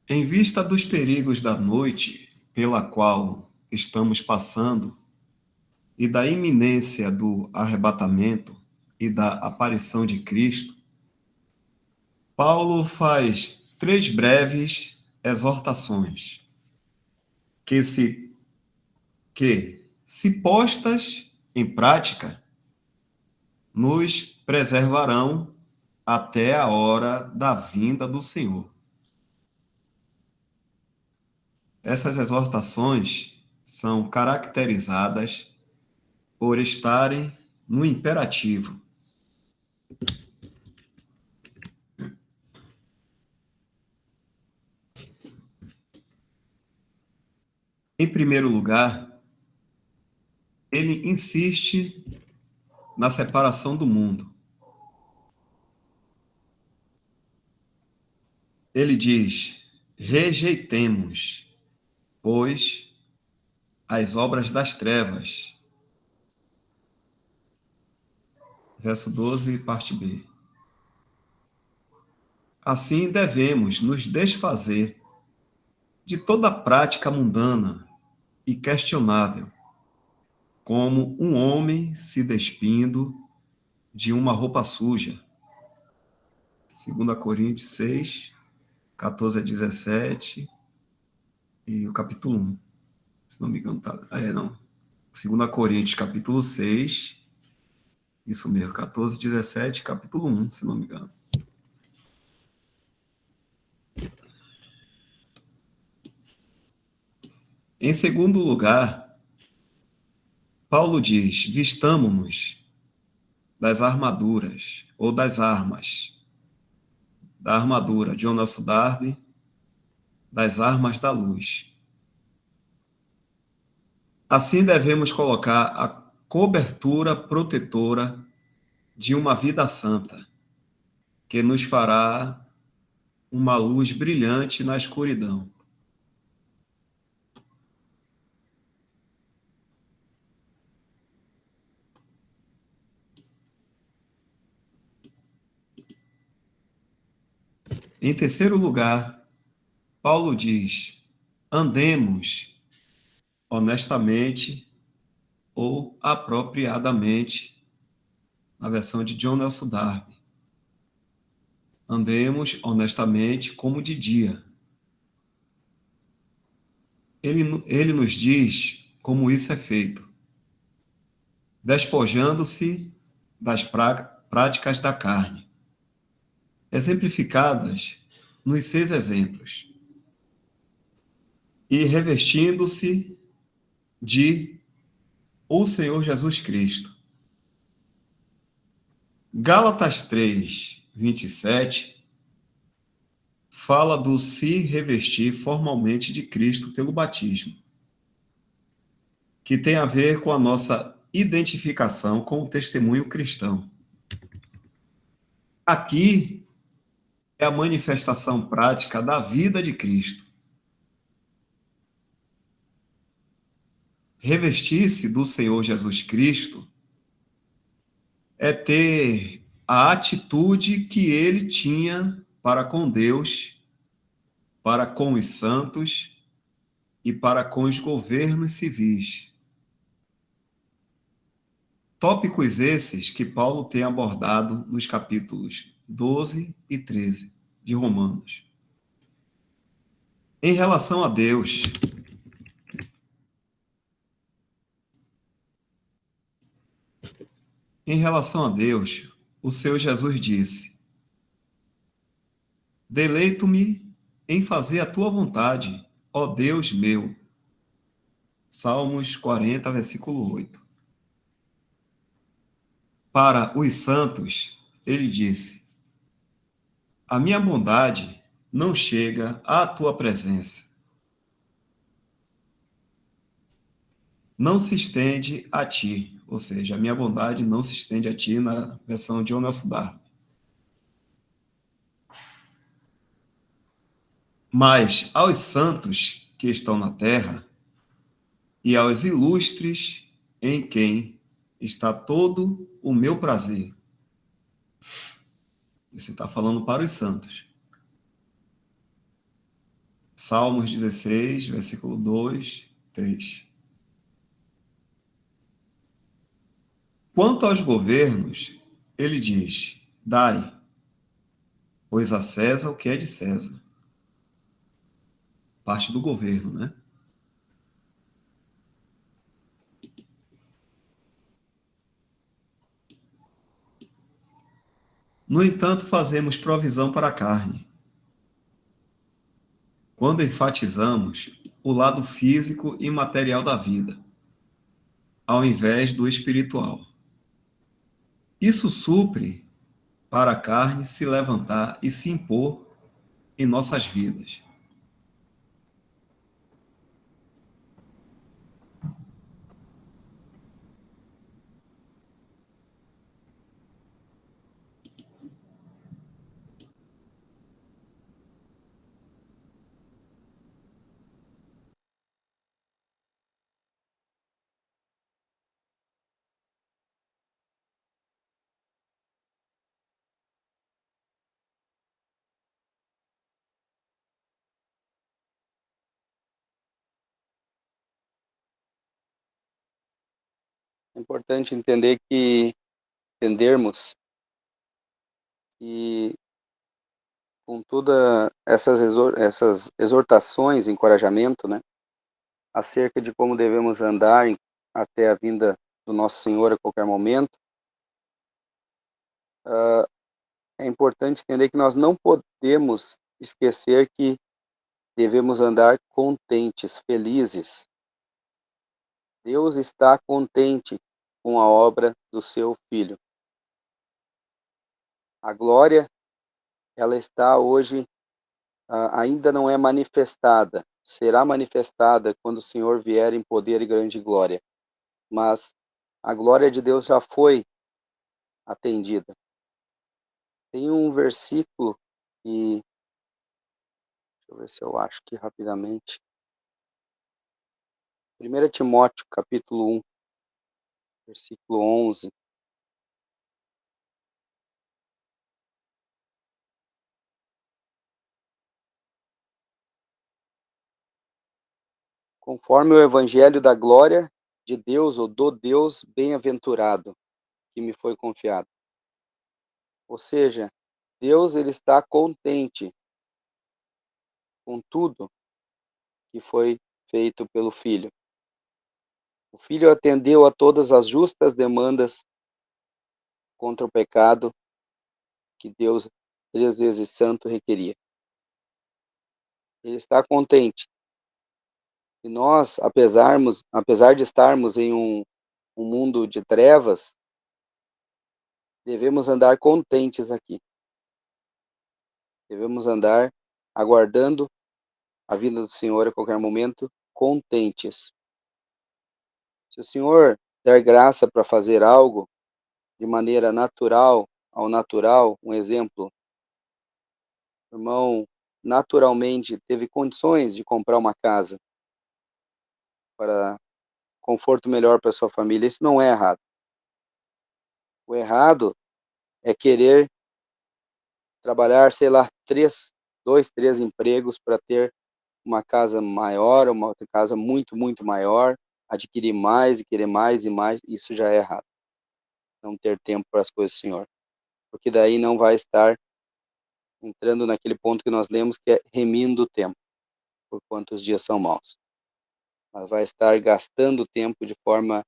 Em vista dos perigos da noite pela qual estamos passando e da iminência do arrebatamento e da aparição de Cristo, Paulo faz três breves exortações que, se postas em prática, nos preservarão até a hora da vinda do Senhor. Essas exortações são caracterizadas por estarem no imperativo. Em primeiro lugar, ele insiste na separação do mundo. Ele diz: rejeitemos, pois, as obras das trevas. Verso 12, parte B. Assim devemos nos desfazer de toda prática mundana e questionável, como um homem se despindo de uma roupa suja. 2 Coríntios 6, 14 a 17 e o capítulo 1. Se não me engano, tá. Não. 2 Coríntios, capítulo 6, isso mesmo, 14, 17, capítulo 1, se não me engano. Em segundo lugar, Paulo diz: vistamo-nos das armaduras, ou das armas, da armadura, John Nelson Darby, das armas da luz. Assim devemos colocar a cobertura protetora de uma vida santa, que nos fará uma luz brilhante na escuridão. Em terceiro lugar, Paulo diz: andemos honestamente ou apropriadamente, na versão de John Nelson Darby. Andemos honestamente como de dia. Ele nos diz como isso é feito, despojando-se das práticas da carne, exemplificadas nos 6 exemplos, e revestindo-se de o Senhor Jesus Cristo. Gálatas 3, 27, fala do se revestir formalmente de Cristo pelo batismo, que tem a ver com a nossa identificação com o testemunho cristão. Aqui é a manifestação prática da vida de Cristo. Revestir-se do Senhor Jesus Cristo é ter a atitude que ele tinha para com Deus, para com os santos e para com os governos civis. Tópicos esses que Paulo tem abordado nos capítulos 12 e 13 de Romanos. Em relação a Deus, Em relação a Deus, o Senhor Jesus disse: Deleito-me em fazer a tua vontade, ó Deus meu. Salmos 40, versículo 8. Para os santos, ele disse: A minha bondade não chega à tua presença, não se estende a ti. Ou seja, a minha bondade não se estende a ti, na versão de Jonas Dark. Mas aos santos que estão na terra e aos ilustres em quem está todo o meu prazer. Esse está falando para os santos. Salmos 16, versículo 2, 3. Quanto aos governos, ele diz: Dai, pois a César o que é de César. Parte do governo, né? No entanto, fazemos provisão para a carne, quando enfatizamos o lado físico e material da vida, ao invés do espiritual. Isso supre para a carne se levantar e se impor em nossas vidas. É importante entendermos que com todas essas exortações, encorajamento, né, acerca de como devemos andar até a vinda do nosso Senhor a qualquer momento, é importante entender que nós não podemos esquecer que devemos andar contentes, felizes. Deus está contente com a obra do seu Filho. A glória, ela está hoje, ainda não é manifestada. Será manifestada quando o Senhor vier em poder e grande glória. Mas a glória de Deus já foi atendida. Tem um versículo que, deixa eu ver se eu acho aqui rapidamente. 1 Timóteo, capítulo 1, versículo 11. Conforme o evangelho da glória de Deus, ou do Deus bem-aventurado, que me foi confiado. Ou seja, Deus ele está contente com tudo que foi feito pelo Filho. O Filho atendeu a todas as justas demandas contra o pecado que Deus, 3 vezes santo, requeria. Ele está contente. E nós, apesar de estarmos em um mundo de trevas, devemos andar contentes aqui. Devemos andar aguardando a vinda do Senhor a qualquer momento, contentes. Se o Senhor der graça para fazer algo de maneira natural, ao natural, um exemplo, o irmão naturalmente teve condições de comprar uma casa para conforto melhor para sua família, isso não é errado. O errado é querer trabalhar, sei lá, 3 empregos para ter uma casa maior, uma casa muito, muito maior, adquirir mais e querer mais e mais, isso já é errado. Não ter tempo para as coisas do Senhor. Porque daí não vai estar entrando naquele ponto que nós lemos, que é remindo o tempo, por quantos dias são maus. Mas vai estar gastando o tempo de forma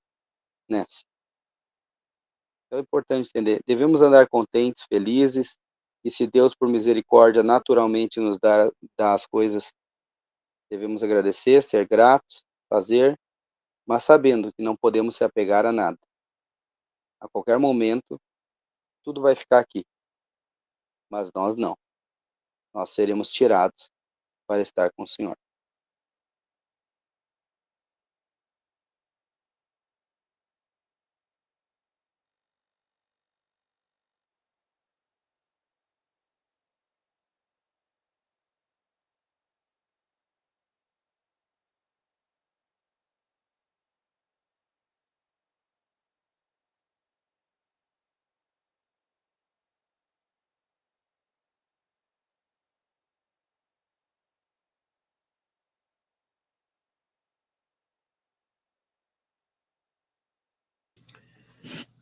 nessa. Então é importante entender, devemos andar contentes, felizes, e se Deus, por misericórdia, naturalmente nos dá as coisas, devemos agradecer, ser gratos, fazer, mas sabendo que não podemos se apegar a nada. A qualquer momento, tudo vai ficar aqui, mas nós não. Nós seremos tirados para estar com o Senhor.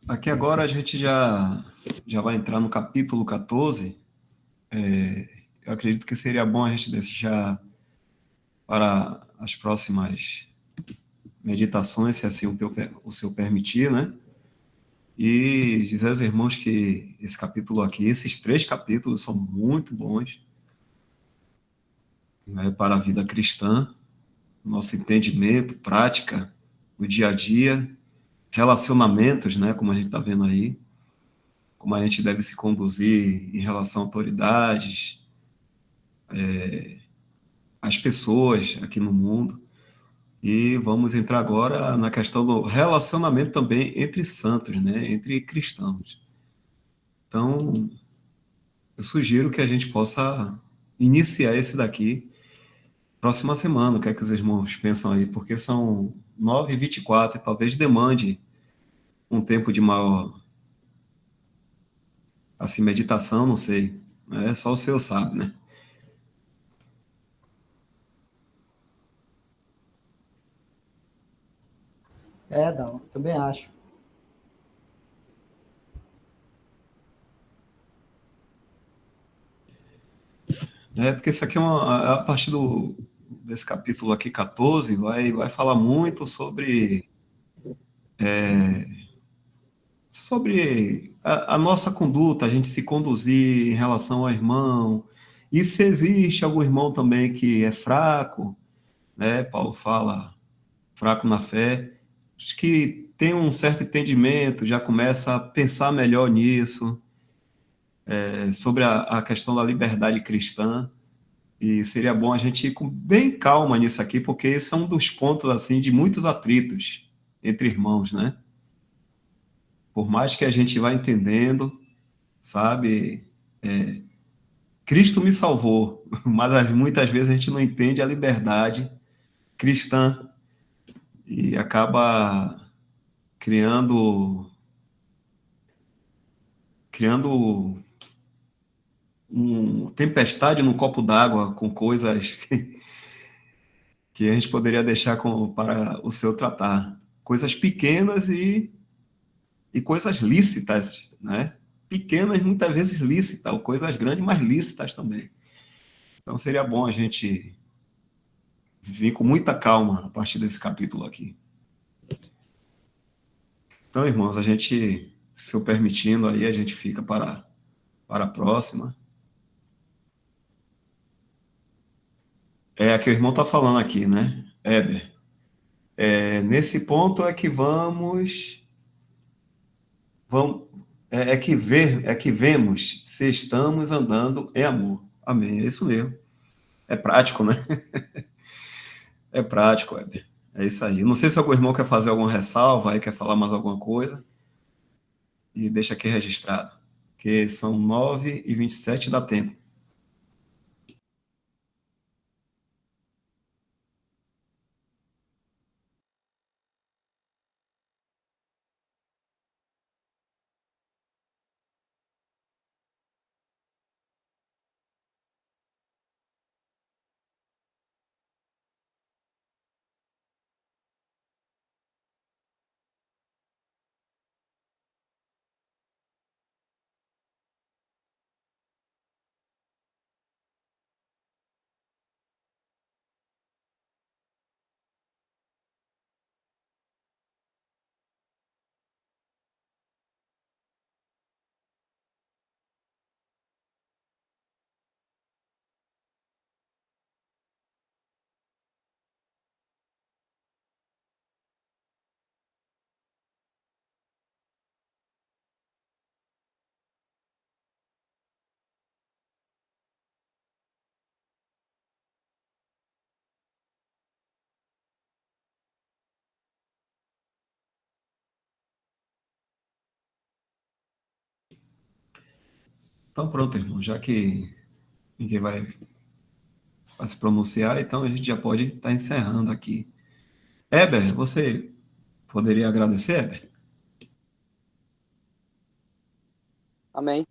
Aqui agora a gente já vai entrar no capítulo 14. Eu acredito que seria bom a gente deixar para as próximas meditações, se assim o seu permitir, né? E dizer aos irmãos que esse capítulo aqui, esses 3 capítulos são muito bons, né, para a vida cristã, nosso entendimento, prática, o dia a dia, relacionamentos, né, como a gente está vendo aí, como a gente deve se conduzir em relação a autoridades, às pessoas aqui no mundo. E vamos entrar agora na questão do relacionamento também entre santos, né, entre cristãos. Então, eu sugiro que a gente possa iniciar esse daqui próxima semana. O que é que os irmãos pensam aí? Porque são 9h24 e talvez demande um tempo de maior, assim, meditação, não sei. É só o Senhor sabe, né? Dão, também acho. Porque isso aqui é a partir desse capítulo aqui, 14, vai falar muito sobre a nossa conduta, a gente se conduzir em relação ao irmão. E se existe algum irmão também que é fraco, né? Paulo fala, fraco na fé, acho que tem um certo entendimento, já começa a pensar melhor nisso, sobre a questão da liberdade cristã. E seria bom a gente ir com bem calma nisso aqui, porque esse é um dos pontos assim de muitos atritos entre irmãos, né? Por mais que a gente vá entendendo, sabe? Cristo me salvou, mas muitas vezes a gente não entende a liberdade cristã e acaba criando criando tempestade num copo d'água com coisas que a gente poderia deixar para o seu tratar. Coisas pequenas e coisas lícitas, né? Pequenas, muitas vezes lícitas, ou coisas grandes, mas lícitas também. Então seria bom a gente vir com muita calma a partir desse capítulo aqui. Então, irmãos, a gente, se eu permitindo, aí a gente fica para a próxima. É a que o irmão está falando aqui, né? Éber. Nesse ponto é que vamos é que vemos se estamos andando em amor. Amém. É isso mesmo. É prático, né? É prático, Éber. É isso aí. Não sei se algum irmão quer fazer alguma ressalva aí, quer falar mais alguma coisa, e deixa aqui registrado. Que são 9h27, dá tempo. Então, pronto, irmão, já que ninguém vai se pronunciar, então a gente já pode estar encerrando aqui. Heber, você poderia agradecer, Heber? Amém.